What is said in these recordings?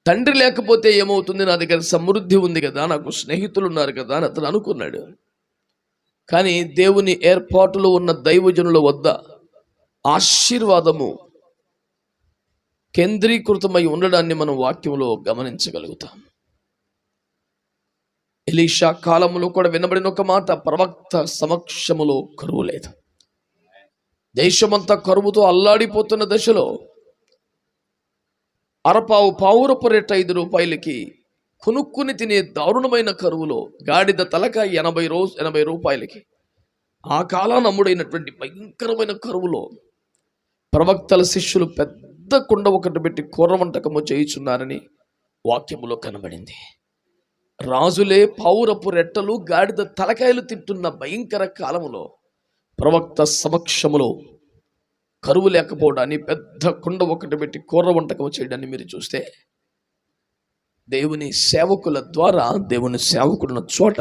తండ్రి లేకపోతే ఏమవుతుంది, నా దగ్గర సమృద్ధి ఉంది కదా, నాకు స్నేహితులు ఉన్నారు కదా అని అతను అనుకున్నాడు. కానీ దేవుని ఏర్పాటులో ఉన్న దైవజనుల వద్ద ఆశీర్వాదము కేంద్రీకృతమై ఉండడాన్ని మనం వాక్యంలో గమనించగలుగుతాం. ఎలీషా కాలంలో కూడా వినబడిన ఒక మాట, ప్రవక్త సమక్షములో కరువు లేదు. దేశమంతా కరువుతో అల్లాడిపోతున్న దశలో పావురపు రేట 5 రూపాయలకి కొనుక్కుని తినే దారుణమైన కరువులో గాడిద తలక 80 రూపాయలకి ఆ కాలాన అమ్ముడైనటువంటి భయంకరమైన కరువులో ప్రవక్తల శిష్యులు పెద్ద కుండ ఒకటి పెట్టి కూర వంటకము చేయుచున్నారని వాక్యములో కనబడింది. రాజులే పావురపు రెట్టలు గాడిద తలకాయలు తింటున్న భయంకర కాలములో ప్రవక్త సమక్షములో కరువు లేకపోవడాన్ని పెద్ద కుండ ఒకటి పెట్టి కూర వంటకం చేయడాన్ని మీరు చూస్తే, దేవుని సేవకుల ద్వారా దేవుని సేవకుడున్న చోట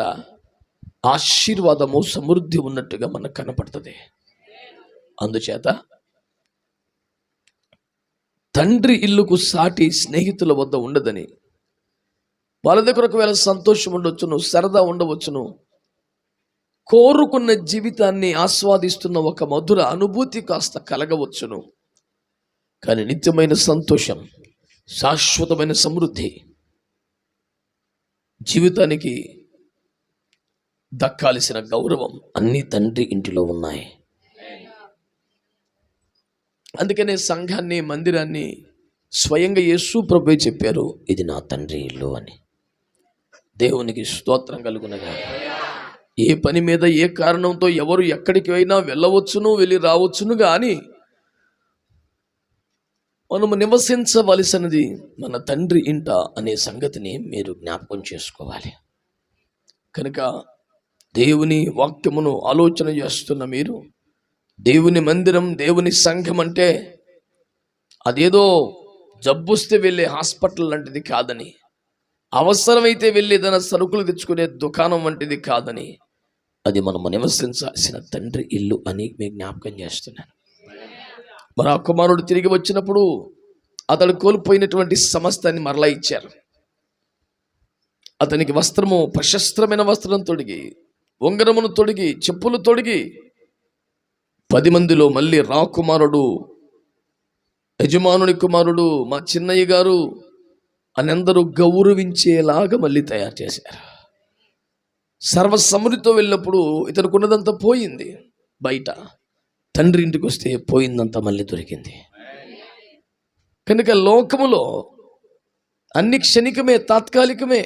ఆశీర్వాదము సమృద్ధి ఉన్నట్టుగా మనకు కనపడుతుంది. అందుచేత తండ్రి ఇల్లుకు సాటి స్నేహితుల వద్ద ఉండదని, వాళ్ళ దగ్గర ఒకవేళ సంతోషం ఉండవచ్చును, సరదా ఉండవచ్చును, కోరుకున్న జీవితాన్ని ఆస్వాదిస్తున్న ఒక మధుర అనుభూతి కాస్త కలగవచ్చును, కానీ నిత్యమైన సంతోషం, శాశ్వతమైన సమృద్ధి జీవితానికి దక్కాల్సిన గౌరవం అన్ని తండ్రి ఇంటిలో ఉన్నాయి. అందుకనే సంఘాన్ని, మందిరాన్ని స్వయంగా యేసు ప్రభువే చెప్పారు, ఇది నా తండ్రి ఇల్లు అని. దేవునికి స్తోత్రం కలుగునగా. ఏ పని మీద ఏ కారణంతో ఎవరు ఎక్కడికి అయినా వెళ్ళవచ్చును, వెళ్ళి రావచ్చును, కానీ మనము నివసించవలసినది మన తండ్రి ఇంట అనే సంగతిని మీరు జ్ఞాపకం చేసుకోవాలి. కనుక దేవుని వాక్యమును ఆలోచన చేస్తున్న మీరు, దేవుని మందిరం, దేవుని సంఘం అంటే అదేదో జబ్బొస్తే వెళ్ళే హాస్పిటల్ లాంటిది కాదని, అవసరమైతే వెళ్ళి ఏదైనా సరుకులు తెచ్చుకునే దుకాణం వంటిది కాదని, అది మనము నివసించాల్సిన తండ్రి ఇల్లు అని మీకు జ్ఞాపకం చేస్తున్నాను. మరి ఆ కుమారుడు తిరిగి వచ్చినప్పుడు అతడు కోల్పోయినటువంటి సమస్తాన్ని మరలా ఇచ్చారు. అతనికి వస్త్రము, ప్రశస్త్రమైన వస్త్రం తొడిగి, ఉంగరమును తొడిగి, చెప్పులు తొడిగి 10 మందిలో మళ్ళీ కుమారుడు, యజమానుని కుమారుడు, మా చిన్నయ్య గారు అని అందరూ గౌరవించేలాగా మళ్ళీ తయారు చేశారు. సర్వసమృద్ధితో వెళ్ళినప్పుడు ఇతనికి ఉన్నదంతా పోయింది. బయట తండ్రి ఇంటికి వస్తే పోయిందంతా మళ్ళీ దొరికింది. కనుక లోకములో అన్ని క్షణికమే, తాత్కాలికమే.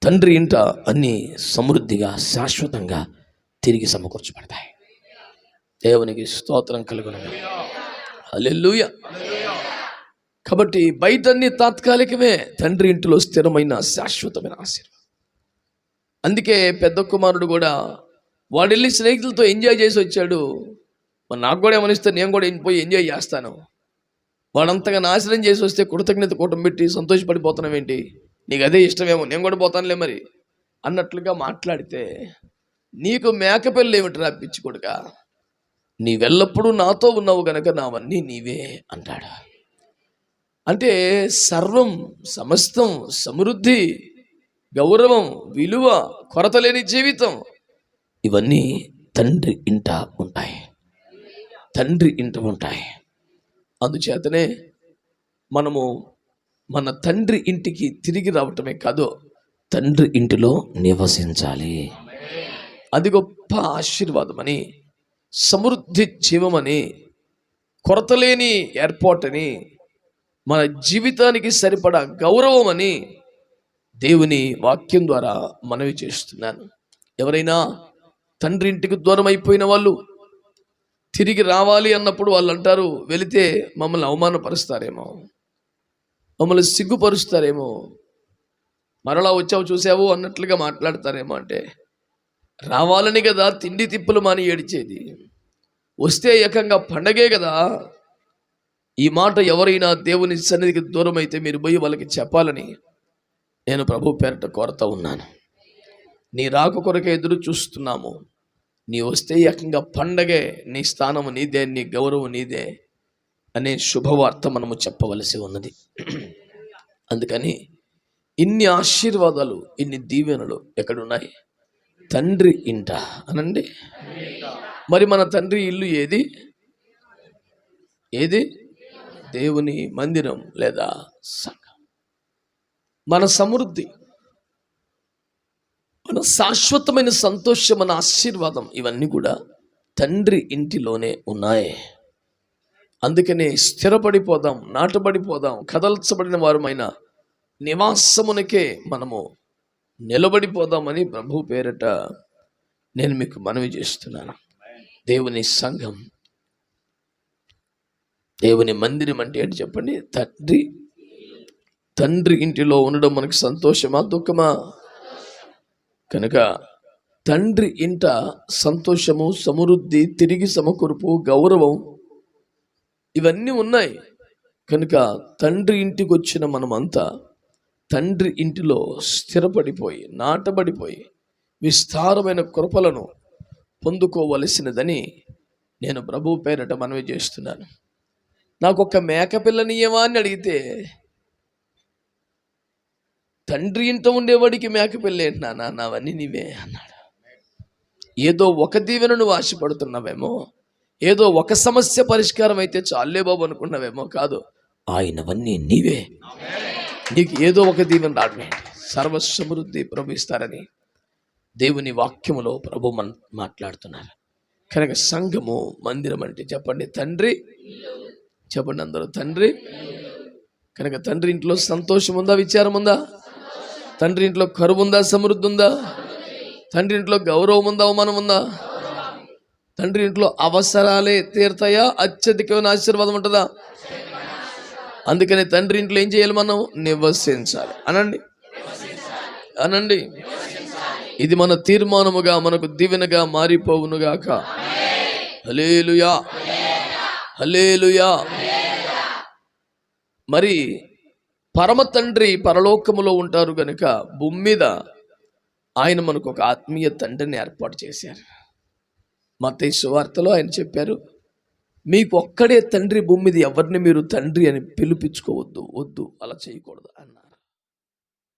తండ్రి ఇంట అన్ని సమృద్ధిగా, శాశ్వతంగా తిరిగి సమకూర్చబడతాయి. దేవునికి స్తోత్రం కలుగును. హల్లెలూయా. కాబట్టి బయట అన్ని తాత్కాలికమే, తండ్రి ఇంటిలో స్థిరమైన శాశ్వతమైన ఆశీర్వాదం. అందుకే పెద్ద కుమారుడు కూడా వాడు వెళ్ళి స్నేహితులతో ఎంజాయ్ చేసి వచ్చాడు. మరి నాకు కూడా ఏమనిస్తే నేను కూడా పోయి ఎంజాయ్ చేస్తాను. వాడంతగా నాశనం చేసి వస్తే కృతజ్ఞత కూటం పెట్టి సంతోషపడిపోతున్నావేంటి, నీకు అదే ఇష్టమేమో, నేను కూడా పోతానులే మరి అన్నట్లుగా మాట్లాడితే, నీకు మేకపిల్ల ఏమిటి పిచ్చి కొడుక, నీవెల్లప్పుడూ నాతో ఉన్నావు గనక నావన్నీ నీవే అంటాడు. అంటే సర్వం, సమస్తం, సమృద్ధి, గౌరవం, విలువ, కొరత లేని జీవితం ఇవన్నీ తండ్రి ఇంట ఉంటాయి. తండ్రి ఇంట ఉంటాయి. అందుచేతనే మనము మన తండ్రి ఇంటికి తిరిగి రావటమే కాదు, తండ్రి ఇంటిలో నివసించాలి. అది గొప్ప ఆశీర్వాదమని, సమృద్ధి జీవమని, కొరతలేని ఏర్పాటని, మన జీవితానికి సరిపడా గౌరవం అని దేవుని వాక్యం ద్వారా మనవి చేస్తున్నాను. ఎవరైనా తండ్రి ఇంటికి దూరం అయిపోయిన వాళ్ళు తిరిగి రావాలి అన్నప్పుడు వాళ్ళు అంటారు, వెళితే మమ్మల్ని అవమానపరుస్తారేమో, మమ్మల్ని సిగ్గుపరుస్తారేమో, మరలా వచ్చావు చూసావు అన్నట్లుగా మాట్లాడతారేమో. అంటే రావాలని కదా తిండి తిప్పులు మాని ఏడిచేది, వస్తే ఏకంగా పండగే కదా. ఈ మాట ఎవరైనా దేవుని సన్నిధికి దూరం అయితే మీరు పోయి వాళ్ళకి చెప్పాలని నేను ప్రభు పేరట కోరుతూ ఉన్నాను. నీ రాక కొరకే ఎదురు చూస్తున్నాము, నీ వస్తే ఏకంగా పండగే, నీ స్థానము నీదే, నీ గౌరవం నీదే అనే శుభవార్త మనము చెప్పవలసి ఉన్నది. అందుకని ఇన్ని ఆశీర్వాదాలు, ఇన్ని దీవెనలు ఎక్కడున్నాయి? తండ్రి ఇంట అనండి. మరి మన తండ్రి ఇల్లు ఏది? ఏది? దేవుని మందిరం లేదా సంఘం. మన సమృద్ధి, మన శాశ్వతమైన సంతోషం, మన ఆశీర్వాదం ఇవన్నీ కూడా తండ్రి ఇంటిలోనే ఉన్నాయి. అందుకనే స్థిరపడిపోదాం, నాటబడిపోదాం, కదల్చబడిన వారమైన నివాసమునకే మనము నిలబడిపోదామని ప్రభు పేరట నేను మీకు మనవి చేస్తున్నాను. దేవుని సంఘం, దేవుని మందిరం అంటే ఏంటి చెప్పండి? తండ్రి ఇంటిలో ఉండడం మనకు సంతోషమా, దుఃఖమా? కనుక తండ్రి ఇంట సంతోషము, సమృద్ధి, తిరిగి సమకూర్పు, గౌరవం ఇవన్నీ ఉన్నాయి. కనుక తండ్రి ఇంటికి వచ్చిన మనమంతా తండ్రి ఇంటిలో స్థిరపడిపోయి, నాటబడిపోయి విస్తారమైన కృపలను పొందుకోవలసినదని నేను ప్రభు పేరట మనవి చేస్తున్నాను. నాకు ఒక మేకపిల్లనియమా అని అడిగితే, తండ్రి ఇంట ఉండేవాడికి మేకపిల్ల ఏంటి నాన్న, నావన్నీ నీవే అన్నాడు. ఏదో ఒక దీవెనను ఆశపడుతున్నావేమో, ఏదో ఒక సమస్య పరిష్కారం అయితే చాలే బాబు అనుకున్నావేమో. కాదు, ఆయనవన్నీ నీవే. నీకు ఏదో ఒక దీవెన రావడమే సర్వసమృద్ధి ప్రవహిస్తారని దేవుని వాక్యములో ప్రభు మాట్లాడుతున్నారు. కనుక సంఘము, మందిరం అంటే చెప్పండి తండ్రి. చెప్పండి అందరూ, తండ్రి. కనుక తండ్రి ఇంట్లో సంతోషం ఉందా, విచారం ఉందా? తండ్రి ఇంట్లో కరువు ఉందా, సమృద్ధి ఉందా? తండ్రి ఇంట్లో గౌరవం ఉందా, అవమానం ఉందా? తండ్రి ఇంట్లో అవసరాలే తీరుతాయా, అత్యధికమైన ఆశీర్వాదం ఉంటుందా? అందుకని తండ్రి ఇంట్లో ఏం చేయాలి? మనం నివసించాలి. అనండి, అనండి. ఇది మన తీర్మానముగా, మనకు దీవెనగా మారిపోవునుగాక. హల్లెలూయా, హల్లెలూయా. మరి పరమ తండ్రి పరలోకములో ఉంటారు గనుక భూమి మీద ఆయన మనకు ఒక ఆత్మీయ తండ్రిని ఏర్పాటు చేశారు. మత్తయి సువార్తలో ఆయన చెప్పారు, మీకు ఒక్కడే తండ్రి, భూమి మీద ఎవరిని మీరు తండ్రి అని పిలిపించుకోవద్దు, వద్దు, అలా చేయకూడదు అన్నారు.